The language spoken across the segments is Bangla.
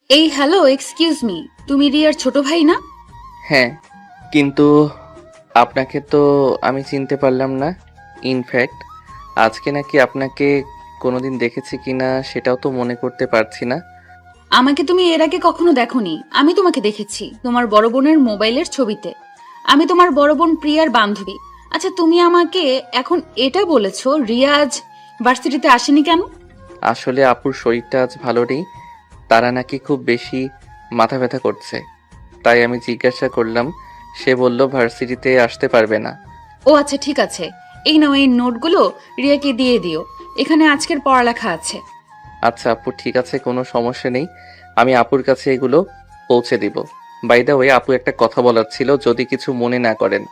এই হ্যালো, এক্সকিউজ মি, তুমি রিয়ার ছোট ভাই না? হ্যাঁ, কিন্তু আপনাকে তো আমি চিনতে পারলাম না। ইনফ্যাক্ট আজকে নাকি আপনাকে কোনোদিন দেখেছি কিনা সেটাও তো মনে করতে পারছি না। আমাকে তুমি এর আগে কখনো দেখোনি। আমি তোমাকে দেখেছি তোমার বড় বোনের মোবাইলের ছবিতে। আমি তোমার বড় বোন প্রিয়ার বান্ধবী। আচ্ছা, তুমি আমাকে এখন এটা বলেছো রিয়া আজ ভার্সিটিতে আসেনি কেন? আসলে আপুর শরীরটা আজ ভালো নেই, তারা নাকি খুব বেশি মাথা ব্যথা করছে। তাই আমি জিজ্ঞাসা করলাম, সে বলল ভার্সিটিতে আসতে পারবে না। ও আচ্ছা, ঠিক আছে। এই নাও, এই নোটগুলো রিয়াকে দিয়ে দিও। এখানে আজকের পড়ালেখা আছে। আচ্ছা আপু, ঠিক আছে, কোনো সমস্যা নেই। আমি আপুর কাছে এগুলো পৌঁছে দিব। বাই দ্য ওয়ে, আপু একটা কথা বলার ছিল, যদি কিছু মনে না করেন।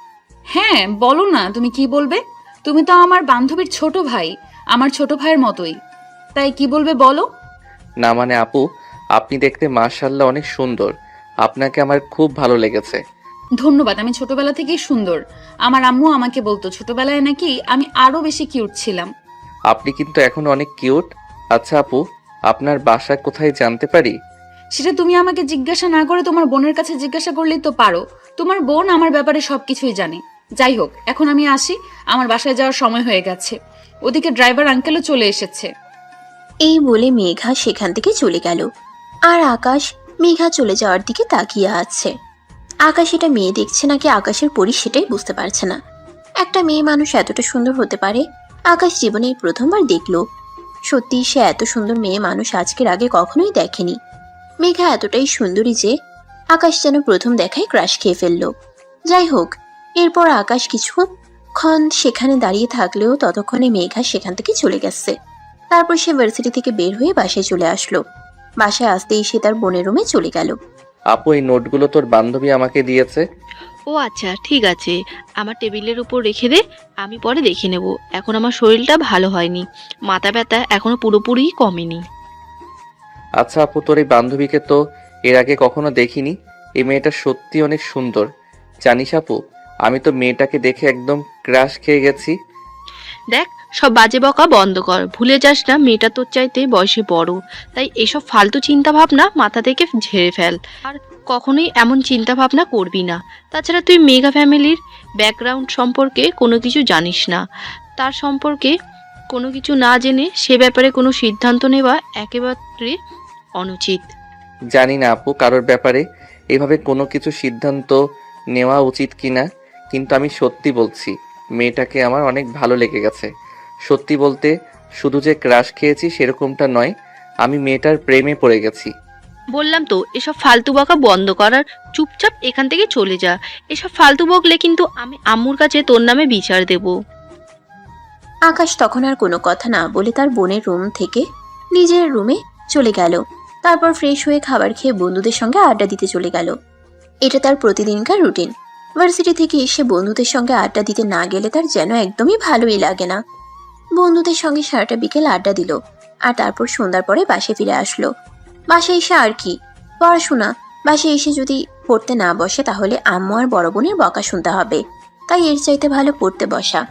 হ্যাঁ, বলো না, তুমি কি বলবে? তুমি তো আমার বান্ধবীর ছোট ভাই, আমার ছোট ভাইয়ের মতোই। তাই কি বলবে বলো। না মানে আপু, আপনি দেখতে মাশাআল্লাহ অনেক সুন্দর। আপনাকে আমার খুব ভালো লেগেছে। ধন্যবাদ। আমি ছোটবেলা থেকেই সুন্দর। আমার আম্মু আমাকে বলতো ছোটবেলায় নাকি আমি আরো বেশি কিউট ছিলাম। আপনি কিন্তু এখন অনেক কিউট। আচ্ছা আপু, আপনার বাসা কোথায় জানতে পারি? সেটা তুমি আমাকে জিজ্ঞাসা না করে তোমার বোনের কাছে জিজ্ঞাসা করলেই তো পারো। তোমার বোন আমার ব্যাপারে সবকিছুই জানে। যাই হোক, এখন আমি আসি। আমার বাসায় যাওয়ার সময় হয়ে গেছে। ওদিকে ড্রাইভার আঙ্কেলও চলে এসেছে। এই বলে মেঘা সেখান থেকে চলে গেল। আর আকাশ মেঘা চলে যাওয়ার দিকে তাকিয়ে আছে। আকাশ এটা মেয়ে দেখছে নাকি আকাশের পরি সেটাই বুঝতে পারছে না। একটা মেয়ে মানুষ এতটা সুন্দর হতে পারে, আকাশ জীবনে এই প্রথমবার দেখলো। সত্যি সে এত সুন্দর মেয়ে মানুষ আজকের আগে কখনোই দেখেনি। মেঘা এতটাই সুন্দরী যে আকাশ যেন প্রথম দেখায় ক্রাশ খেয়ে ফেললো। যাই হোক, এরপর আকাশ কিছুক্ষণ সেখানে দাঁড়িয়ে থাকলেও ততক্ষণে মেঘা সেখান থেকে চলে গেছে। তারপর সে ভার্সিটি থেকে বের হয়ে বাসায় চলে আসলো। বাসায় আসতেই সে তার বোনের রুমে চলে গেল। আপু, এই নোটগুলো তোর বান্ধবী আমাকে দিয়েছে। ও আচ্ছা, ঠিক আছে। আমার টেবিলের উপর রেখে দে, আমি পরে দেখে নেব। এখন আমার শরীরটা ভালো হয়নি, মাথা ব্যথা এখনো পুরোপুরি কমেনি। আচ্ছা আপু, তোর এই বান্ধবীকে তো এর আগে কখনো দেখিনি। এই মেয়েটা সত্যি অনেক সুন্দর। জানিস আপু, আমি তো মেয়েটাকে দেখে একদম ক্রাশ খেয়ে গেছি। দেখ, সব বাজে বকা বন্ধ কর। ভুলে যাস না মেয়েটা তোর চাইতে বয়সে বড়। তাই এসব ফালতু চিন্তা ভাবনা মাথা থেকে ঝেড়ে ফেল। আর কখনোই এমন চিন্তা ভাবনা করবি না। তাছাড়া তুই মেগা ফ্যামিলির ব্যাকগ্রাউন্ড সম্পর্কে কোনো কিছু জানিস না। তার সম্পর্কে কোনো কিছু না জেনে সে ব্যাপারে কোনো সিদ্ধান্ত নেওয়া একেবারে অনুচিত। জানি না আপু, কারোর ব্যাপারে এভাবে কোনো কিছু সিদ্ধান্ত নেওয়া উচিত কিনা, কিন্তু আমি সত্যি বলছি, মেয়েটাকে আমার অনেক ভালো লেগে গেছে। সত্যি বলতে, শুধু যে ক্রাশ খেয়েছি সেরকমটা নয়, আমি মেয়েটার প্রেমে পড়ে গেছি। বললাম তো এসব ফালতু বকা বন্ধ করার, চুপচাপ এখান থেকে চলে যা। এসব ফালতু বকলে কিন্তু আমি আম্মুর কাছে তোর নামে বিচার দেব। আকাশ তখন আর কোনো কথা না বলে তার বোনের রুম থেকে নিজের রুমে চলে গেল। তারপর ফ্রেশ হয়ে খাবার খেয়ে বন্ধুদের সঙ্গে আড্ডা দিতে চলে গেল। এটা তার প্রতিদিনকার রুটিন। ভার্সিটি থেকে এসে বন্ধুদের সঙ্গে আড্ডা দিতে না গেলে তার যেন একদমই ভালোই লাগে না। বন্ধুদের সঙ্গে সারাটা বিকেল আড্ডা দিল। আর তারপর সন্ধ্যার পরে বাসে ফিরে আসলো। বাসায় এসে আর কি পড়াশোনা। বাসায় এসে যদি পড়তে না বসে তাহলে আম্মু আর বড় বোনের বকা শুনতে হবে। তাই এর চাইতে ভালো পড়তে বসা।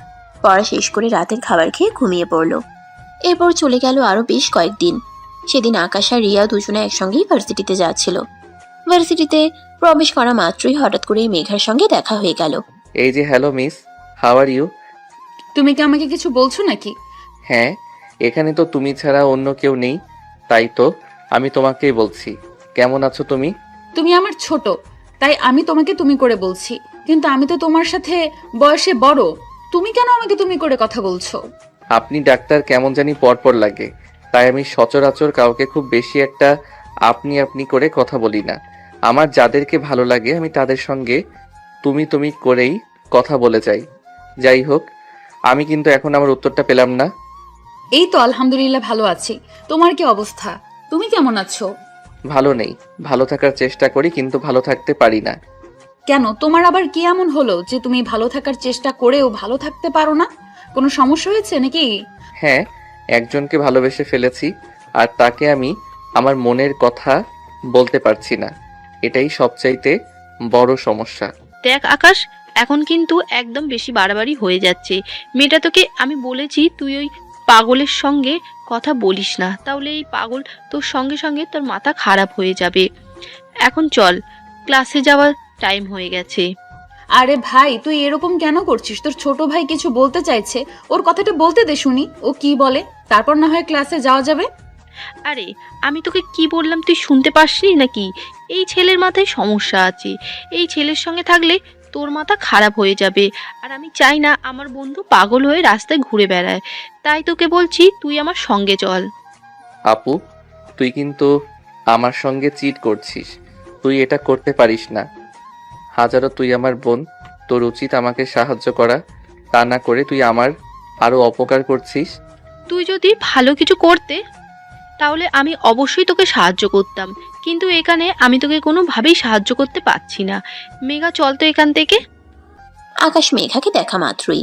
পড়া শেষ করে রাতের খাবার খেয়ে ঘুমিয়ে পড়লো। এরপর চলে গেল আরো বেশ কয়েকদিন। সেদিন আকাশ আর রিয়া দুজনে একসঙ্গেই ভার্সিটিতে যাচ্ছিল। ভার্সিটিতে প্রবেশ করা মাত্রই হঠাৎ করে মেঘার সঙ্গে দেখা হয়ে গেল। এই যে, hello miss, how are you? তুমি কি আমাকে কিছু বলছো নাকি? হ্যাঁ, এখানে তো তুমি ছাড়া অন্য কেউ নেই, তাই তো আমি তোমাকেই বলছি। কেমন আছো তুমি? তুমি আমার ছোট, তাই আমি তোমাকে তুমি করে বলছি। কিন্তু আমি তো তোমার সাথে বয়সে বড়। তুমি কেন আমাকে তুমি করে কথা বলছো? আপনি ডাক্তার, কেমন জানি পরপর লাগে, তাই আমি সচরাচর কাউকে খুব বেশি একটা আপনি আপনি করে কথা বলি না। আমার যাদেরকে ভালো লাগে আমি তাদের সঙ্গে তুমি তুমি করেই কথা বলে যাই। যাই হোক, আমি কিন্তু এখন আমার উত্তরটা পেলাম না। এই তো আলহামদুলিল্লাহ ভালো আছি। তোমার কি অবস্থা? তুমি কেমন আছো? ভালো নেই। ভালো থাকার চেষ্টা করি, কিন্তু ভালো থাকতে পারি না। কেন, তোমার আবার কি এমন হলো যে তুমি ভালো থাকার চেষ্টা করেও ভালো থাকতে পারো না? কোনো সমস্যা হয়েছে নাকি? হ্যাঁ, একজনকে ভালোবেসে ফেলেছি, আর তাকে আমি আমার মনের কথা বলতে পারছি না। এটাই সবচাইতে বড় সমস্যা। দেখ আকাশ, এখন কিন্তু একদম বেশি বাড়াবাড়ি হয়ে যাচ্ছে। মেয়েটা তোকে আমি বলেছি তুই ওই পাগলের সঙ্গে কথা বলিস না, তাহলে এই পাগল তোর সঙ্গে সঙ্গে তোর মাথা খারাপ হয়ে যাবে। এখন চল, ক্লাসে যাওয়ার টাইম হয়ে গেছে। আরে ভাই, তুই এরকম কেন করছিস? তোর ছোট ভাই কিছু বলতে চাইছে, ওর কথাটা বলতে দে শুনি, ও কি বলে, তারপর না হয় ক্লাসে যাওয়া যাবে। আরে আমি তোকে কি বললাম তুই শুনতে পাসনি নাকি? এই ছেলের মাথায় সমস্যা আছে, এই ছেলের সঙ্গে থাকলে তোর মাথা খারাপ হয়ে যাবে। আর আমি চাই না আমার বন্ধু পাগল হয়ে রাস্তায় ঘুরে বেড়ায়, তাই তোকে বলছি তুই আমার সঙ্গে চল। আপু, তুই কিন্তু আমার সঙ্গে চিট করছিস। তুই এটা করতে পারিস না। হাজারো তুই আমার বোন, তোর উচিত আমাকে সাহায্য করা, তা না করে তুই আমার আরো অপকার করছিস। তুই যদি ভালো কিছু করতে তাহলে আমি অবশ্যই তোকে সাহায্য করতাম, কিন্তু এখানে আমি তোকে কোনোভাবেই সাহায্য করতে পারছি না। মেঘা চল তো এখান থেকে। আকাশ মেঘাকে দেখা মাত্রই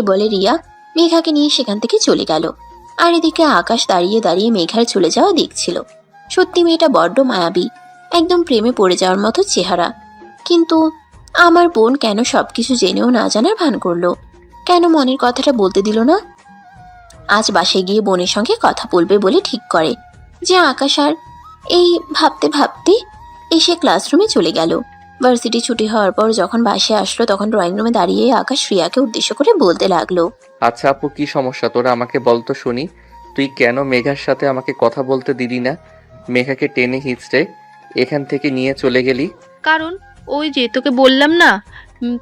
বলে রিয়া মেঘাকে নিয়ে সেখান থেকে চলে গেল। আর এদিকে আকাশ দাঁড়িয়ে দাঁড়িয়ে মেঘার চলে যাওয়া দেখছিল। সত্যি মেয়েটা বড্ড মায়াবী, একদম প্রেমে পড়ে যাওয়ার মতো চেহারা। কিন্তু আমার বোন কেন সবকিছু জেনেও না জানার ভান করলো? কেন মনের কথাটা বলতে দিল না? আজ বাসায় গিয়ে বোনের সঙ্গে কথা বলবে বলে ঠিক করে যে আকাশ। আর এই ভাবতে ভাবতে এসে ক্লাসরুমে চলে গেল। ভার্সিটি ছুটি হওয়ার পর যখন বাসায় আসলো তখন ড্রয়িং রুমে দাঁড়িয়ে আকাশ রিয়াকে উদ্দেশ্য করে বলতে লাগলো, আচ্ছা আপু, কি সমস্যা তোরা? আমাকে বল তো শুনি। তুই কেন মেঘার সাথে আমাকে কথা বলতে দিলি না? মেঘাকে টেনে হিঁচড়ে এখান থেকে নিয়ে চলে গেলি। কারণ ওই যে তোকে বললাম না,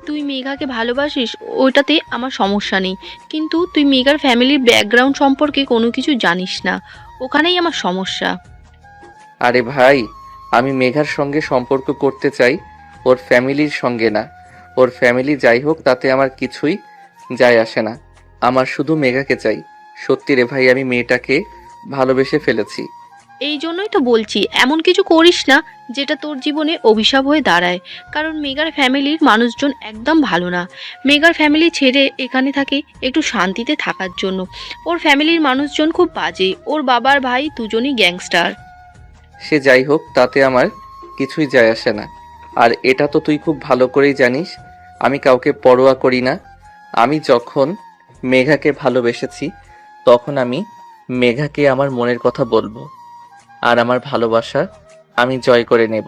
তুই মেঘাকে ভালোবাসিস, ওইটাতে আমার সমস্যা নেই, কিন্তু তুই মেঘার ফ্যামিলির ব্যাকগ্রাউন্ড সম্পর্কে কোনো কিছু জানিস না, ওখানেই আমার সমস্যা। আরে ভাই, আমি মেঘার সঙ্গে সম্পর্ক করতে চাই, ওর ফ্যামিলির সঙ্গে না। ওর ফ্যামিলি যাই হোক তাতে আমার কিছুই যায় আসে না। আমার শুধু মেঘাকে চাই। সত্যি রে ভাই, আমি মেয়েটাকে ভালোবেসে ফেলেছি। এই জন্যই তো বলছি এমন কিছু করিস না যেটা তোর জীবনে অভিশাপ হয়ে দাঁড়ায়। কারণ মেঘার ফ্যামিলির মানুষজন একদম ভালো না। মেঘার ফ্যামিলি ছেড়ে এখানে থাকে একটু শান্তিতে থাকার জন্য। ওর ফ্যামিলির মানুষজন খুব বাজে, ওর বাবার ভাই দুজনই গ্যাংস্টার। সে যাই হোক, তাতে আমার কিছুই যায় আসে না। আর এটা তো তুই খুব ভালো করেই জানিস আমি কাউকে পরোয়া করি না। আমি যখন মেঘাকে ভালোবেসেছি তখন আমি মেঘাকে আমার মনের কথা বলবো, আর আমার ভালোবাসা আমি জয় করে নেব।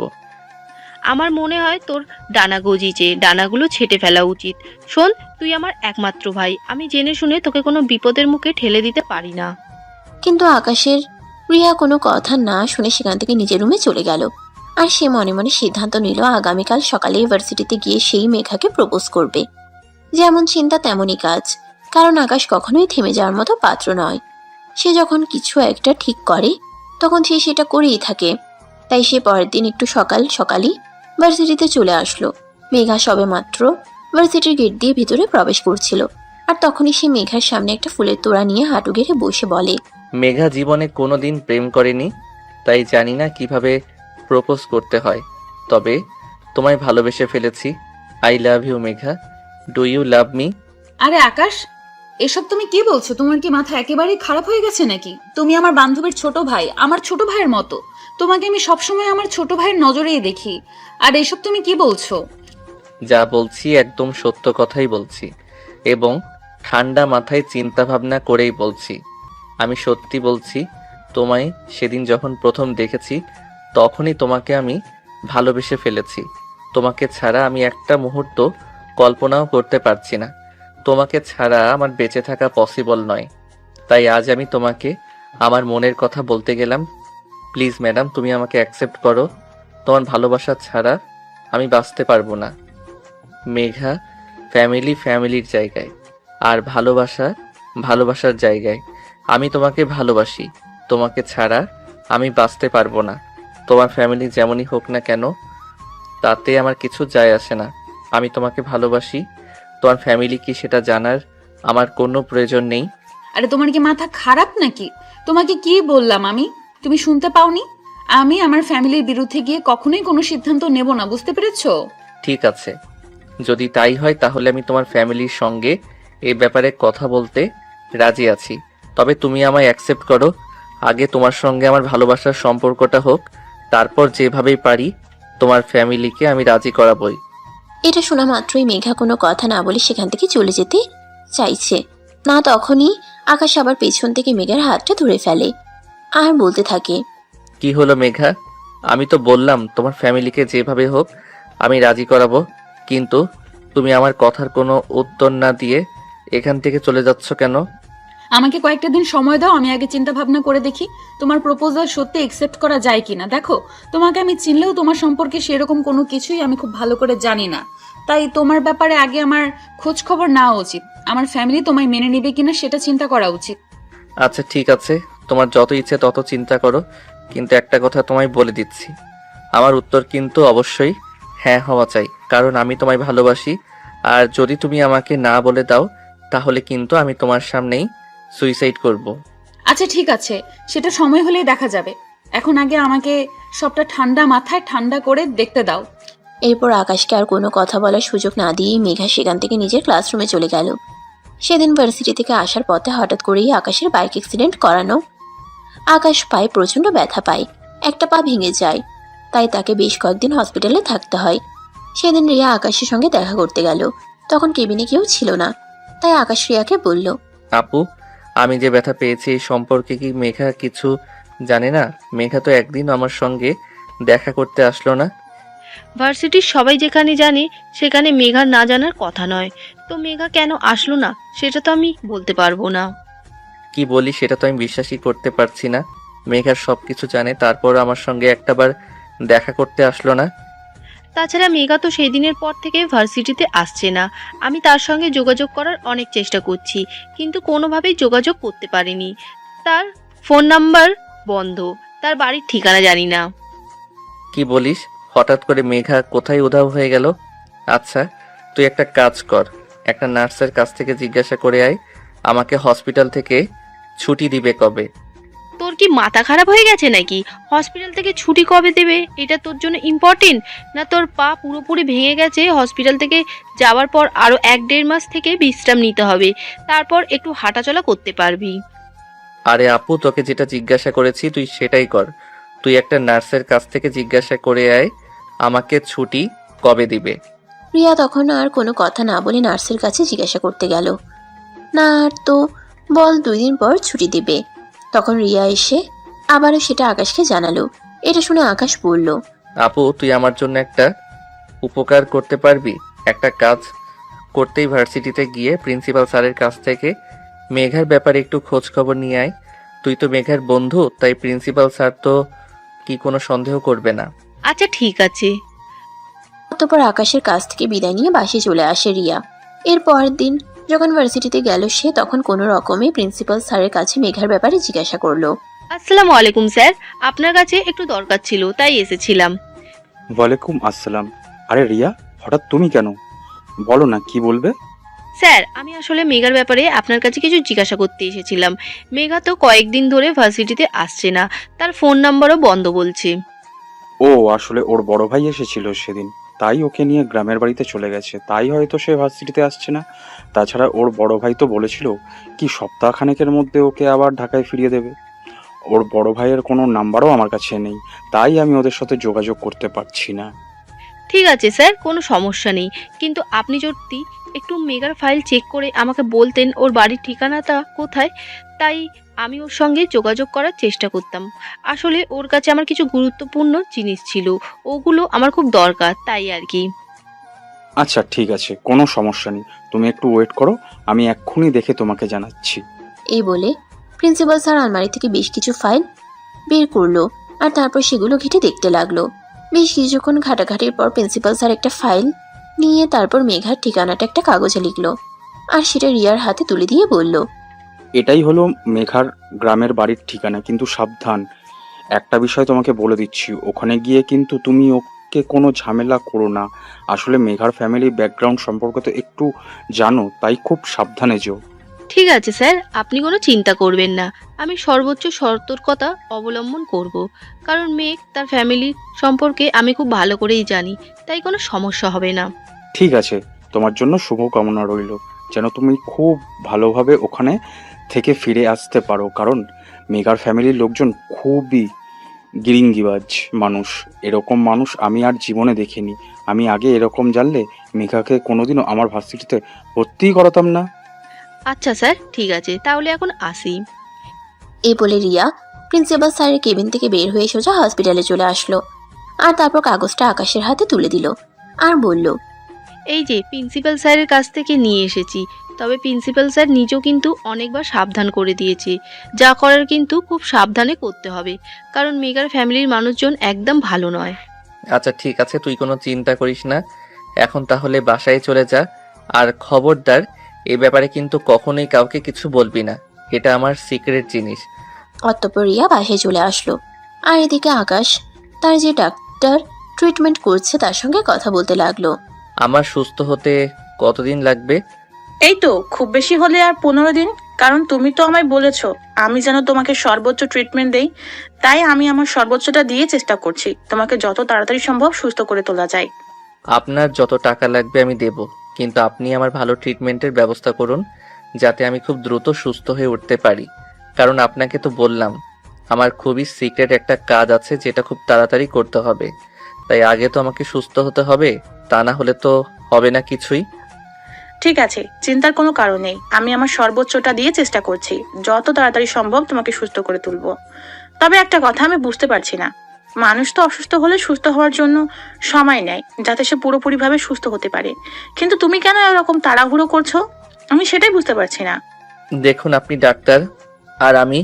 আমার মনে হয় তোর ডানা গজিয়েছে, ডানাগুলো ছেঁটে ফেলা উচিত। শোন, তুই আমার একমাত্র ভাই, আমি জেনে শুনে তোকে কোনো বিপদের মুখে ঠেলে দিতে পারি না। কিন্তু আকাশের রিয়া কোনো কথা না শুনে সেখান থেকে নিজের রুমে চলে গেল। আর সে মনে মনে সিদ্ধান্ত নিল আগামীকাল সকালে ইউনিভার্সিটিতে গিয়ে সেই মেঘাকে প্রপোজ করবে। যেমন চিন্তা তেমনই কাজ, কারণ আকাশ কখনোই থেমে যাওয়ার মতো পাত্র নয়। সে যখন কিছু একটা ঠিক করে তখন সে সেটা করেই থাকে। তাই সে পরের দিন একটু সকাল সকালই ভার্সিটিতে চলে আসলো। মেঘা সবে মাত্র ভার্সিটির গেট দিয়ে ভিতরে প্রবেশ করছিল। আর তখনই সে মেঘার সামনে একটা ফুলের তোড়া নিয়ে হাঁটু গেড়ে বসে বলে, মেঘা জীবনে কোনোদিন প্রেম করেনি, তাই জানি না কিভাবে প্রপোজ করতে হয়। তবে তোমায় ভালোবেসে ফেলেছি। I love you Megha. Do you love me? আরে আকাশ, এসব তুমি কি বলছো? তোমার কি মাথা একেবারেই খারাপ হয়ে গেছে নাকি? তুমি আমার বান্ধবীর ছোট ভাই, আমার ছোট ভাইয়ের মতো। তোমাকে আমি সবসময় আমার ছোট ভাইয়ের নজরেই দেখি। আর এসব তুমি কি বলছো? যা বলছি একদম সত্য কথাই বলছি, এবং ঠান্ডা মাথায় চিন্তা ভাবনা করেই বলছি। আমি সত্যি বলছি, তোমায় সেদিন যখন প্রথম দেখেছি তখনই তোমাকে আমি ভালোবেসে ফেলেছি। তোমাকে ছাড়া আমি একটা মুহূর্ত কল্পনাও করতে পারছি না। তোমাকে ছাড়া আমার বেঁচে থাকা পসিবল নয়। তাই আজ আমি তোমাকে আমার মনের কথা বলতে গেলাম। প্লিজ ম্যাডাম, তুমি আমাকে অ্যাকসেপ্ট করো। তোমার ভালোবাসা ছাড়া আমি বাঁচতে পারবো না। মেঘা ফ্যামিলির জায়গায়, আর ভালোবাসা ভালোবাসার জায়গায়। আমি তোমাকে ভালোবাসি। তোমাকে ছাড়া আমি বাঁচতে পারবো না। তোমার ফ্যামিলি যেমনই হোক না কেন তাতে আমার কিছু যায় আসে না। আমি তোমাকে ভালোবাসি। তোমার ফ্যামিলি কি সেটা জানার আমার কোনো প্রয়োজন নেই। আরে তোমার কি মাথা খারাপ নাকি? তোমাকে কি বললাম আমি? তুমি শুনতে পাওনি? আমি আমার ফ্যামিলির বিরুদ্ধে গিয়ে কখনোই কোনো সিদ্ধান্ত নেব না, বুঝতে পেরেছো? ঠিক আছে, যদি তাই হয় তাহলে আমি তোমার ফ্যামিলির সঙ্গে এই ব্যাপারে কথা বলতে রাজি আছি। তবে তুমি আমায় অ্যাকসেপ্ট করো। আগে তোমার সঙ্গে আমার ভালোবাসার সম্পর্কটা হোক, তারপর যেভাবেই পারি তোমার ফ্যামিলিকে আমি রাজি করাবই। এটা শোনা মাত্রই মেঘা কোনো কথা না বলে সেখান থেকে চলে যেতে চাইছে না, তখনই আকাশ আবার পেছন থেকে মেঘার হাতটা ধরে ফেলে আর বলতে থাকে, কি হলো মেঘা? আমি তো বললাম তোমার ফ্যামিলিকে যেভাবে হোক আমি রাজি করাবো, কিন্তু তুমি আমার কথার কোনো উত্তর না দিয়ে এখান থেকে চলে যাচ্ছ কেন? আমাকে কয়েকটা দিন সময় দাও, আমি আগে চিন্তা ভাবনা করে দেখি তোমার প্রপোজাল সত্যি একসেপ্ট করা যায় কিনা। দেখো, তোমাকে আমি চিনলেও তোমার সম্পর্কে সেরকম কোনো কিছুই আমি খুব ভালো করে জানি না, তাই তোমার ব্যাপারে আগে আমার খোঁজ খবর নেওয়া উচিত। আমার ফ্যামিলি তোমায় মেনে নেবে কিনা সেটা চিন্তা করা উচিত। আচ্ছা ঠিক আছে, তোমার যত ইচ্ছে তত চিন্তা করো, কিন্তু একটা কথা তোমায় বলে দিচ্ছি, আমার উত্তর কিন্তু অবশ্যই হ্যাঁ হওয়া চাই, কারণ আমি তোমায় ভালোবাসি। আর যদি তুমি আমাকে না বলে দাও তাহলে কিন্তু আমি তোমার সামনেই সুইসাইড করব। আচ্ছা ঠিক আছে, সেটা সময় হলেই দেখা যাবে। এখন আগে আমাকে সবটা ঠান্ডা মাথায় ঠান্ডা করে দেখতে দাও। এরপর আকাশকে আর কোনো কথা বলার সুযোগ না দিয়েই মেঘা সেখান থেকে নিজের ক্লাসরুমে চলে গেল। সেদিন ভার্সিটি থেকে আসার পথে হঠাৎ করেই আকাশের বাইক অ্যাক্সিডেন্ট করানো। আকাশ পায়ে প্রচণ্ড ব্যথা পায়, একটা পা ভেঙে যায়, তাই তাকে বেশ কয়েকদিন হসপিটালে থাকতে হয়। সেদিন রিয়া আকাশের সঙ্গে দেখা করতে গেল, তখন কেবিনে কেউ ছিল না, তাই আকাশ রিয়াকে বলল, আপু, আমি যে ব্যথা পেয়েছি এই সম্পর্কে কি মেঘা কিছু জানে না? মেঘা তো একদিন আমার সঙ্গে দেখা করতে আসলো না। ভার্সিটির সবাই যেখানে জানে সেখানে মেঘার না জানার কথা নয়। তো মেঘা কেন আসলো না সেটা তো আমি বলতে পারবো না। কি বলি সেটা তো আমি বিশ্বাসই করতে পারছি না। মেঘার সবকিছু জানে, তারপর আমার সঙ্গে একটাবার দেখা করতে আসলো না। তাছাড়া মেঘা তো সেই দিনের পর থেকে ভার্সিটিতে আসছে না। আমি তার সঙ্গে যোগাযোগ করার অনেক চেষ্টা করছি, কিন্তু কোনোভাবেই যোগাযোগ করতে পারিনি। তার ফোন নাম্বার বন্ধ, তার বাড়ির ঠিকানা জানি না। কি বলিস? হঠাৎ করে মেঘা কোথায় উধাও হয়ে গেল? আচ্ছা, তুই একটা কাজ কর, একটা নার্সের কাছ থেকে জিজ্ঞাসা করে আয় আমাকে হসপিটাল থেকে ছুটি দিবে কবে। তোর কি মাথা খারাপ হয়ে গেছে নাকি? হসপিটাল থেকে ছুটি কবে দেবে এটা তোর জন্য ইম্পর্টেন্ট? না তোর পা পুরোপুরি ভেঙে গেছে, হসপিটাল থেকে যাওয়ার পর আরও 1-1.5 মাস থেকে বিশ্রাম নিতে হবে, তারপর একটু হাঁটাচলা করতে পারবি। আরে আপু, তোকে যেটা জিজ্ঞাসা করেছি তুই সেটাই কর। তুই একটা নার্সের কাছ থেকে জিজ্ঞাসা করে আয় আমাকে ছুটি কবে দিবে। রিয়া তখন আর কোনো কথা না বলে নার্সের কাছে জিজ্ঞাসা করতে গেল। না আর তো বল 2 দিন পর ছুটি দেবে। তখন রিয়া এসে আবারও সেটা আকাশকে জানালো। এটা শুনে আকাশ বলল, আপু, তুই আমার জন্য একটা উপকার করতে পারবি? একটা কাজ করতেই ভার্সিটিতে গিয়ে প্রিন্সিপাল স্যারের কাছ থেকে মেঘার ব্যাপারে একটু খোঁজ খবর নিয়ে আয়। তুই তো মেঘার বন্ধু, তাই প্রিন্সিপাল স্যার তো কি কোনো সন্দেহ করবে না। আচ্ছা ঠিক আছে। অতঃপর আকাশের কাছ থেকে বিদায় নিয়ে বাসে চলে আসে রিয়া। এর পরের দিন যখন ভার্সিটিতে গেল সে তখন কোনো রকমে প্রিন্সিপাল স্যারের কাছে মেঘার ব্যাপারে জিজ্ঞাসা করলো। আসসালামু আলাইকুম স্যার, আপনার কাছে একটু দরকার ছিল তাই এসেছিলাম। ওয়ালাইকুম আসসালাম। আরে রিয়া, হঠাৎ তুমি কেন? বলো না, কি বলবে? স্যার, আমি আসলে মেঘার ব্যাপারে আপনার কাছে কিছু জিজ্ঞাসা করতে এসেছিলাম। মেঘা তো কয়েকদিন ধরে ভার্সিটিতে আসছে না, তার ফোন নাম্বারও বন্ধ বলছে। ও আসলে ওর বড় ভাই এসেছিল সেদিন, তাই ওকে নিয়ে গ্রামের বাড়িতে চলে গেছে, তাই হয়তো সে ভার্সিটিতে আসছে না। তাছাড়া ওর বড় ভাই তো বলেছিল কি সপ্তাহখানেকের মধ্যে ওকে আবার ঢাকায় ফিরিয়ে দেবে। ওর বড় ভাইয়ের কোনো নাম্বারও আমার কাছে নেই, তাই আমি ওদের সাথে যোগাযোগ করতে পারছি না। ঠিক আছে স্যার, কোনো সমস্যা নেই, কিন্তু আপনি যদি একটু মেঘার ফাইল চেক করে আমাকে বলতেন ওর বাড়ির ঠিকানাটা কোথায়, তাই আমি ওর সঙ্গে যোগাযোগ করার চেষ্টা করতাম। আসলে ওর কাছে আমার কিছু গুরুত্বপূর্ণ জিনিস ছিল, ওগুলো আমার খুব দরকার, তাই আর কি। আচ্ছা ঠিক আছে, কোনো সমস্যা নেই, তুমি একটু ওয়েট করো, আমি এক্ষুনি দেখে তোমাকে জানাচ্ছি। এই বলে প্রিন্সিপাল স্যার আলমারি থেকে বেশ কিছু ফাইল বের করলো আর তারপর সেগুলো ঘেঁটে দেখতে লাগলো। বেশ কিছুক্ষণ ঘাটাঘাটির পর প্রিন্সিপাল স্যার একটা ফাইল নিয়ে তারপর মেঘার ঠিকানাটা একটা কাগজে লিখলো আর সেটা রিয়ার হাতে তুলে দিয়ে বলল, এটাই হলো মেঘার গ্রামের বাড়ির ঠিকানা, কিন্তু সাবধান, একটা বিষয় তোমাকে বলে দিচ্ছি, ওখানে গিয়ে কিন্তু তুমি ওকে কোনো ঝামেলা করো না। আসলে মেঘার ফ্যামিলি ব্যাকগ্রাউন্ড সম্পর্কে তো একটু জানো, তাই খুব সাবধানে যেও। ঠিক আছে স্যার, আপনি কোনো চিন্তা করবেন না, আমি সর্বোচ্চ সতর্কতা অবলম্বন করব, কারণ মেঘ তার ফ্যামিলি সম্পর্কে আমি খুব ভালো করেই জানি, তাই কোনো সমস্যা হবে না। ঠিক আছে, তোমার জন্য শুভকামনা রইল, যেন তুমি খুব ভালোভাবে ওখানে থেকে ফিরে আসতে পারো, কারণ মেঘার ফ্যামিলির লোকজন খুবই গিরিঙ্গিবাজ মানুষ। এরকম মানুষ আমি আর জীবনে দেখিনি। আমি আগে এরকম জানলে মেঘাকে কোনোদিনও আমার ভার্সিটিতে ভর্তিই করাতাম না। আচ্ছা স্যার, ঠিক আছে, তাহলে এখন আসি। এই বলে রিয়া প্রিন্সিপাল স্যারের কেবিন থেকে বের হয়ে সোজা হসপিটালে চলে আসলো। আর তারপর কাগজটা আকাশের হাতে তুলে দিল আর বলল, এই যে প্রিন্সিপাল স্যারের কাছ থেকে নিয়ে এসেছি। তবে প্রিন্সিপাল স্যার নিজেও কিন্তু অনেকবার সাবধান করে দিয়েছে, যা করার কিন্তু খুব সাবধানে করতে হবে, কারণ মেঘার ফ্যামিলির মানুষজন একদম ভালো নয়। আচ্ছা ঠিক আছে, তুই কোনো চিন্তা করিস না। এখন তাহলে বাসায় চলে যা। আর খবরদার, এ ব্যাপারে কিন্তু কখনোই কাউকে কিছু বলবি না। এটা আমার সিক্রেট জিনিস। অতঃপর রিয়া বাসায় চলে আসলো। আর এদিকে আকাশ তার যে ডাক্তার ট্রিটমেন্ট করছে তার সঙ্গে কথা বলতে লাগলো। আমার সুস্থ হতে কতদিন লাগবে? এই তো খুব বেশি হলে আর 15 দিন। কারণ তুমি তো আমায় বলেছো আমি যেন তোমাকে সর্বোচ্চ ট্রিটমেন্ট দেই, তাই আমি আমার সর্বোচ্চটা দিয়ে চেষ্টা করছি তোমাকে যত তাড়াতাড়ি সম্ভব সুস্থ করে তোলা যায়। আপনার যত টাকা লাগবে আমি দেব, কিন্তু আপনি আমার ভালো ট্রিটমেন্টের ব্যবস্থা করুন, যাতে আমি খুব দ্রুত সুস্থ হয়ে উঠতে পারি। কারণ আপনাকে তো বললাম, আমার খুবই সিক্রেট একটা কাজ আছে যেটা খুব তাড়াতাড়ি করতে হবে। তাই আগে তো আমাকে সুস্থ হতে হবে, তা না হলে তো হবে না কিছুই। ঠিক আছে, চিন্তার কোনো কারণ নেই। আমি আমার সর্বোচ্চটা দিয়ে চেষ্টা করছি যত তাড়াতাড়ি সম্ভব তোমাকে সুস্থ করে তুলবো। তবে একটা কথা আমি বুঝতে পারছি না, মানুষ তো অসুস্থ হলে সুস্থ হওয়ার জন্য সময় নেয় যাতে সে পুরোপুরিভাবে সুস্থ হতে পারে, কিন্তু তুমি কেন এরকম তাড়াহুড়ো করছো? আমি সেটাই বুঝতে পারছি না। দেখুন, আপনি ডাক্তার আর আমি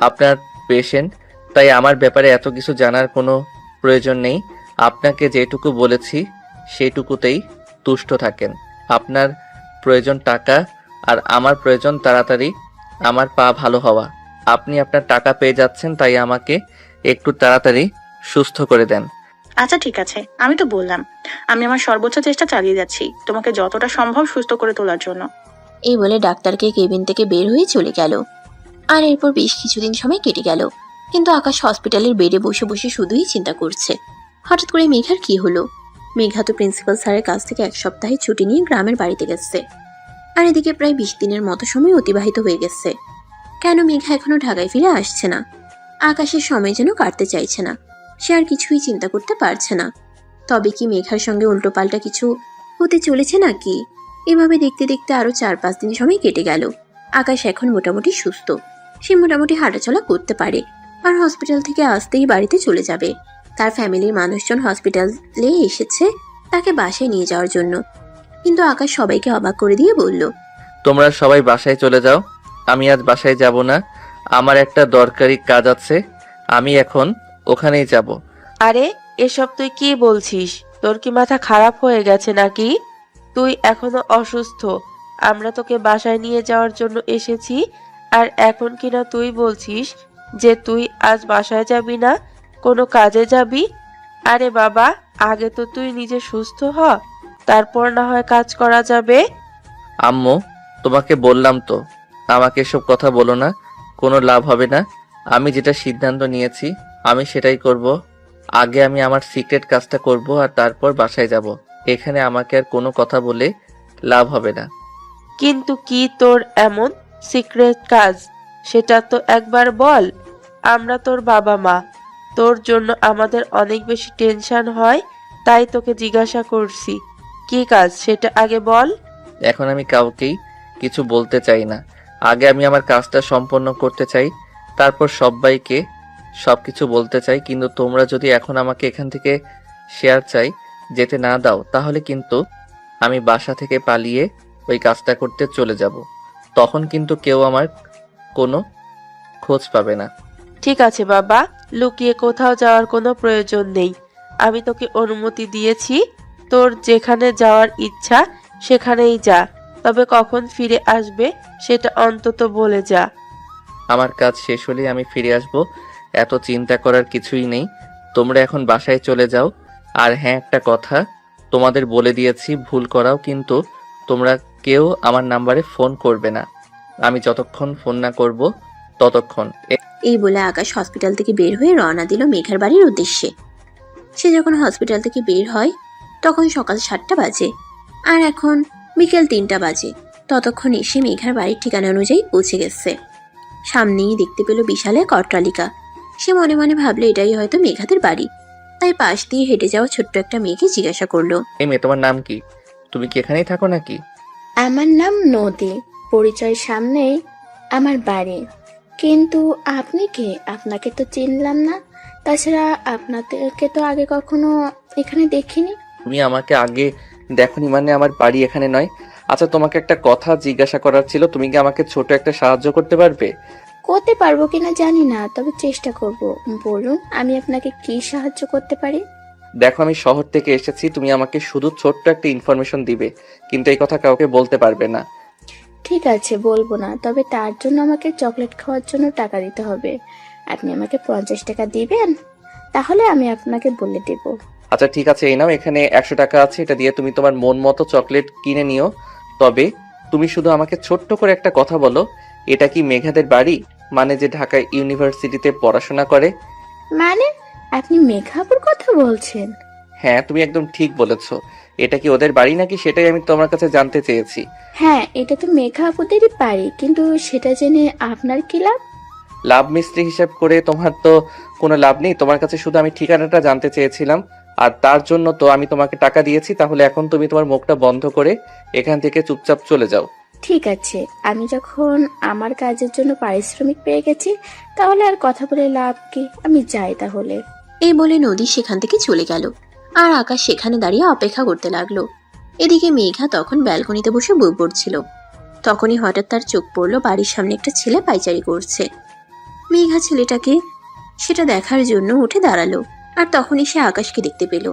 আপনার পেশেন্ট, তাই আমার ব্যাপারে এত কিছু জানার কোনো প্রয়োজন নেই। আপনাকে যেটুকু বলেছি সেইটুকুতেই তুষ্ট থাকেন। আপনার প্রয়োজন টাকা আর আমার প্রয়োজন তাড়াতাড়ি আমার পা ভালো হওয়া। আপনি আপনার টাকা পেয়ে যাচ্ছেন, তাই আমাকে একটু তাড়াতাড়ি সুস্থ করে দেন। আচ্ছা ঠিক আছে, আমি তো বললাম আমি আমার সর্বোচ্চ চেষ্টা চালিয়ে যাচ্ছি তোমাকে যতটা সম্ভব সুস্থ করে তোলার জন্য। এই বলে ডাক্তারকে কেবিন থেকে বের হয়ে চলে গেল। আর এরপর বেশ কিছুদিন সময় কেটে গেল, কিন্তু আকাশ হসপিটালের বেডে বসে বসে শুধুই চিন্তা করছে। হঠাৎ করে মেঘার কি হলো? মেঘা তো প্রিন্সিপাল স্যারের কাছ থেকে 1 সপ্তাহের ছুটি নিয়ে গ্রামের বাড়িতে গেছে। আর এদিকে প্রায় 20 দিনের মতো সময় অতিবাহিত হয়ে গেছে। কেন মেঘা এখনো ঢাকায় ফিরে আসছে না? আকাশের সময় যেন কাটতে চাইছে না। সে আর কিছুই চিন্তা করতে পারছে না। তবে কি মেঘার সঙ্গে উল্টোপাল্টা কিছু হতে চলেছে নাকি? এভাবে দেখতে দেখতে আরো 4-5 দিন সময় কেটে গেল। আকাশ এখন মোটামুটি সুস্থ। সে মোটামুটি হাঁটাচলা করতে পারে। আর হসপিটাল থেকে আসতেই বাড়িতে চলে যাবে। তার ফ্যামিলির মানুষজন হসপিটালে এসেছে তাকে বাসায় নিয়ে যাওয়ার জন্য। কিন্তু আকাশ সবাইকে অবাক করে দিয়ে বলল, তোমরা সবাই বাসায় চলে যাও, আমি আজ বাসায় যাব না। আমার একটা দরকারি কাজ আছে, আমি এখন ওখানেই যাব। আরে এসব তুই কি বলছিস? তোর কি মাথা খারাপ হয়ে গেছে নাকি? তুই এখনো অসুস্থ। আমরা তোকে বাসায় নিয়ে যাওয়ার জন্য এসেছি, আর এখন কিনা তুই বলছিস যে তুই আজ বাসায় যাবি না, কোনো কাজে যাবি? আরে বাবা, আগে তো তুই নিজে সুস্থ হ, তারপর না হয় কাজ করা যাবে। আম্মু, তোমাকে বললাম তো, আমাকে এসব কথা বলো না, কোনো লাভ হবে না। আমি যেটা সিদ্ধান্ত নিয়েছি আমি সেটাই করব। আগে আমি আমার সিক্রেট কাজটা করব, আর তারপর বাসায় যাব। এখানে আমাকে আর কোনো কথা বলে লাভ হবে না। কিন্তু কি তোর এমন সিক্রেট কাজ, সেটা তো একবার বল। আমরা তোর বাবা মা, তোর জন্য আমাদের অনেক বেশি টেনশন হয়, তাই তোকে জিজ্ঞাসা করছি কি কাজ সেটা আগে বল। এখন আমি কাউকেই কিছু বলতে চাই না। আগে আমি আমার কাজটা সম্পন্ন করতে চাই, তারপর সবাইকে সবকিছু বলতে চাই। কিন্তু তোমরা যদি এখন আমাকে এখান থেকে শেয়ার চাই যেতে না দাও, তাহলে কিন্তু আমি বাসা থেকে পালিয়ে ওই কাজটা করতে চলে যাব। তখন কিন্তু কেউ আমার কোনো খোঁজ পাবে না। ঠিক আছে বাবা, লুকিয়ে কোথাও যাওয়ার কোনো প্রয়োজন নেই। আমি তোকে অনুমতি দিয়েছি, তোর যেখানে যাওয়ার ইচ্ছা সেখানেই যা, তবে কখন ফিরে আসবে সেটা অন্তত বলে যা। আমার কাজ শেষ হলেই আমি ফিরে আসব, এত চিন্তা করার কিছুই নেই। তোমরা এখন বাসায় চলে যাও। আর হ্যাঁ, একটা কথা তোমাদের বলে দিয়েছি, ভুল করাও কিন্তু তোমরা কেউ আমার নাম্বারে ফোন করবে না। আমি যতক্ষণ ফোন না করব ততক্ষণ। এই বলে আকাশ হসপিটাল থেকে বের হয়ে রওনা দিল মেঘার বাড়ির উদ্দেশ্যে। সে যখন হসপিটাল থেকে বের হয় তখন সকাল 7টা বাজে, আর এখন বিকেল 3টা বাজে। ততক্ষণ এসে মেঘার বাড়ির ঠিকানা অনুযায়ী পৌঁছে গেছে। সামনেই দেখতে পেল বিশাল এক অট্টালিকা। সে মনে মনে ভাবলো এটাই হয়তো মেঘাদের বাড়ি। তাই পাশ দিয়ে হেঁটে যাওয়া ছোট্ট একটা মেয়েকে জিজ্ঞাসা করলো, এই মেয়ে, তোমার নাম কি? তুমি কি এখানেই থাকো নাকি? আমার নাম নদী। পরিচয়ের সামনেই আমার বাড়ি। কিন্তু আপনি কে? আপনাকে তো চিনলাম না। তাছাড়া আপনাদেরকে তো আগে কখনো এখানে দেখিনি। তুমি আমাকে আগে দেখোনি মানে আমার বাড়ি এখানে নয়। আচ্ছা, তোমাকে একটা কথা জিজ্ঞাসা করার ছিল, তুমি কি আমাকে ছোট একটা সাহায্য করতে পারবে? করতে পারবো কিনা জানি না, তবে চেষ্টা করব। বলুন, আমি আপনাকে কি সাহায্য করতে পারি? দেখো, আমি শহর থেকে এসেছি, তুমি আমাকে শুধু ছোট্ট একটা ইনফরমেশন দিবে, কিন্তু এই কথা কাউকে বলতে পারবে না। ঠিক আছে, বলবো না, তবে তার জন্য আমাকে চকলেট খাওয়ার জন্য টাকা দিতে হবে। আপনি আমাকে 50 টাকা দিবেন, তাহলে আমি আপনাকে বলে দেব। আচ্ছা ঠিক আছে, এই নাও, এখানে 100 টাকা আছে, এটা দিয়ে তুমি তোমার মন মতো চকলেট কিনে নিও। তবে তুমি শুধু আমাকে ছোট্ট করে একটা কথা বলো, এটা কি মেঘাদের বাড়ি? মানে যে ঢাকা ইউনিভার্সিটিতে পড়াশোনা করে। মানে আপনি মেঘাপুর কথা বলছেন? হ্যাঁ, তুমি একদম ঠিক বলেছো। এটা কি ওদের বাড়ি নাকি, সেটাই আমি তোমার কাছে জানতে চেয়েছি। হ্যাঁ, এটা তো মেঘা আপুদেরই বাড়ি, কিন্তু সেটা জেনে আপনার কি লাভ? লাভ মিস্ত্রি হিসাব করে তোমার তো কোনো লাভ নেই, তোমার কাছে শুধু আমি ঠিকানাটা জানতে চেয়েছিলাম, আর তার জন্য তো আমি তোমাকে টাকা দিয়েছি। তাহলে এখন তুমি তোমার মুখটা বন্ধ করে এখান থেকে চুপচাপ চলে যাও। ঠিক আছে, আমি যখন আমার কাজের জন্য পারিশ্রমিক পেয়ে গেছি, তাহলে আর কথা বলে লাভ কি? আমি যাই তাহলে। এই বলে নদী সেখান থেকে চলে গেল, আর আকাশ সেখানে দাঁড়িয়ে অপেক্ষা করতে লাগলো। এদিকে মেঘা তখন ব্যালকনিতে বসে বই পড়ছিল। তখনই হঠাৎ তার চোখ পড়লো বাড়ির সামনে একটা ছেলে পায়চারি করছে। মেঘা ছেলেটাকে সেটা দেখার জন্য উঠে দাঁড়ালো, আর তখনই সে আকাশকে দেখতে পেল।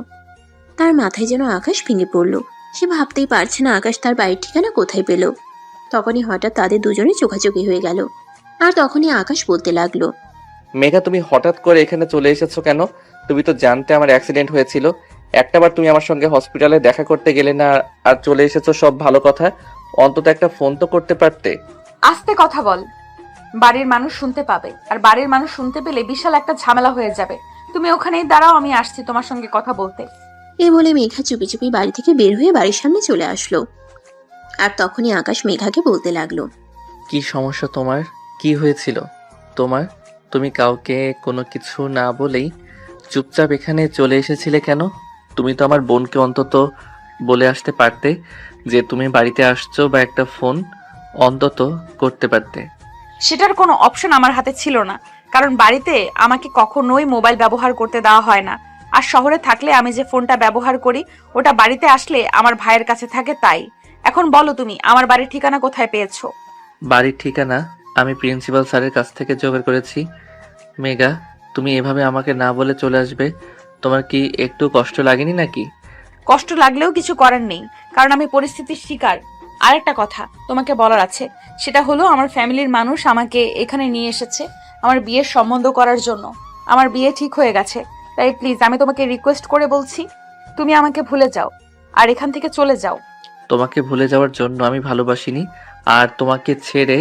তার মাথায় যেন আকাশ ভেঙে পড়লো। সে ভাবতেই পারছে না আকাশ তার বাড়ির ঠিকানা কোথায় পেল। তখনই হঠাৎ তাদের দুজনে চোখাচোখি হয়ে গেল, আর তখনই আকাশ বলতে লাগলো, মেঘা, তুমি হঠাৎ করে এখানে চলে এসেছো কেন? তুমি তো জানতে আমার অ্যাক্সিডেন্ট হয়েছিল। একটাবার তুমি আমার সঙ্গে হসপিটালে দেখা করতে গেলে না, আর চলে এসেছো সব ভালো কথা, অন্তত একটা ফোন তো করতে পারতে। আস্তে কথা বল, বাড়ির মানুষ শুনতে পাবে, আর বাড়ির মানুষ শুনতে পেলে বিশাল একটা ঝামেলা হয়ে যাবে। তুমি ওখানেই দাঁড়াও, আমি আসছি তোমার সঙ্গে কথা বলতে। এই বলে মেঘা চুপি চুপি বাড়ি থেকে বের হয়ে বাড়ির সামনে চলে আসলো। আর তখনই আকাশ মেঘাকে বলতে লাগলো, কি সমস্যা তোমার? কি হয়েছিল তোমার? তুমি কাউকে কোনো কিছু না বলেই চুপচাপ এখানে চলে এসেছিলে কেন? তুমি তো আমার বোনকে অন্তত বলে আসতে পারতে যে তুমি বাড়িতে আসছো, বা একটা ফোন অন্তত করতে পারতে। সেটার কোনো অপশন আমার হাতে ছিল না, কারণ বাড়িতে আমাকে কখনোই মোবাইল ব্যবহার করতে দেওয়া হয় না। আর শহরে থাকলে আমি যে ফোনটা ব্যবহার করি, ওটা বাড়িতে আসলে আমার ভাইয়ের কাছে থাকে। তাই এখন বলো, তুমি আমার বাড়ির ঠিকানা কোথায় পেয়েছো? বাড়ির ঠিকানা আমি প্রিন্সিপাল স্যারের কাছ থেকে জোগাড় করেছি। মেঘা, তুমি এভাবে আমাকে না বলে চলে আসবে, তোমার কি একটু কষ্ট লাগেনি নাকি? কষ্ট লাগলেও কিছু করার নেই, কারণ আমি পরিস্থিতির শিকার। আরেকটা কথা তোমাকে বলার আছে, সেটা হলো আমার ফ্যামিলির মানুষ আমাকে এখানে নিয়ে এসেছে আমার বিয়ের সম্বন্ধ করার জন্য। আমার বিয়ে ঠিক হয়ে গেছে, তাই প্লিজ আমি তোমাকে রিকোয়েস্ট করে বলছি, তুমি আমাকে ভুলে যাও আর এখান থেকে চলে যাও। তোমাকে ভুলে যাওয়ার জন্য আমি ভালোবাসিনি, আর তোমাকে ছেড়ে